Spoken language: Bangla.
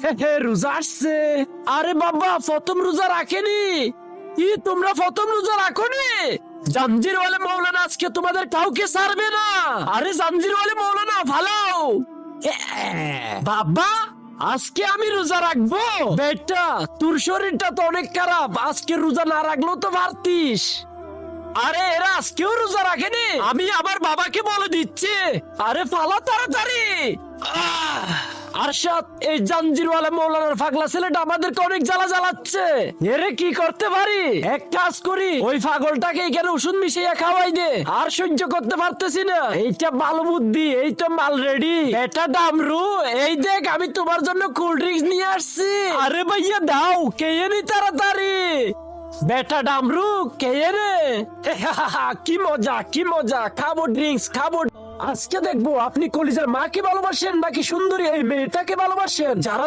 রোজা আসছে। আরে বাবা, প্রথম রোজা রাখেনি? কি তোমরা প্রথম রোজা রাখোনি? জাঞ্জিরওয়ালা মৌলানা আজকে তোমাদের কাউকে ছাড়বে না। আরে জাঞ্জিরওয়ালা মৌলানা ফালাও। বাবা, আজকে আমি রোজা রাখবো? বেটা, তোর শরীরটা তো অনেক খারাপ, আজকে রোজা না রাখলেও তো পারতিস। আরে এরা আজকেও রোজা রাখেনি, আমি আবার বাবাকে বলে দিচ্ছি। আরে ফালা তাড়াতাড়ি। আরশাদ, এই জাঞ্জিরওয়ালা মৌলানার পাগলা ছেলেটা আমাদেরকে অনেক জ্বালা জ্বালাচ্ছে। এরে কি করতে পারি? এক কাজ করি, ওই পাগলটাকে এখানে ওষুধ মিশিয়ে খাওয়াই দে। আর সহ্য করতে পারতেছি না। এইটা ভালো বুদ্ধি, এই তো মাল রেডি। এটা ডামরু, এই দেখ আমি তোমার জন্য কোল্ড ড্রিঙ্কস নিয়ে আসছি। আরে ভাইয়া দাও, খেয়ে নি তাড়াতাড়ি। বেটা ডামরু, খেয়ে রে। কি মজা, কি মজা, খাবো ড্রিঙ্কস খাবো। আজকে দেখবো আপনি কলিজার মাকে ভালোবাসেন নাকি সুন্দরী এই মেয়েটাকে ভালোবাসেন। যারা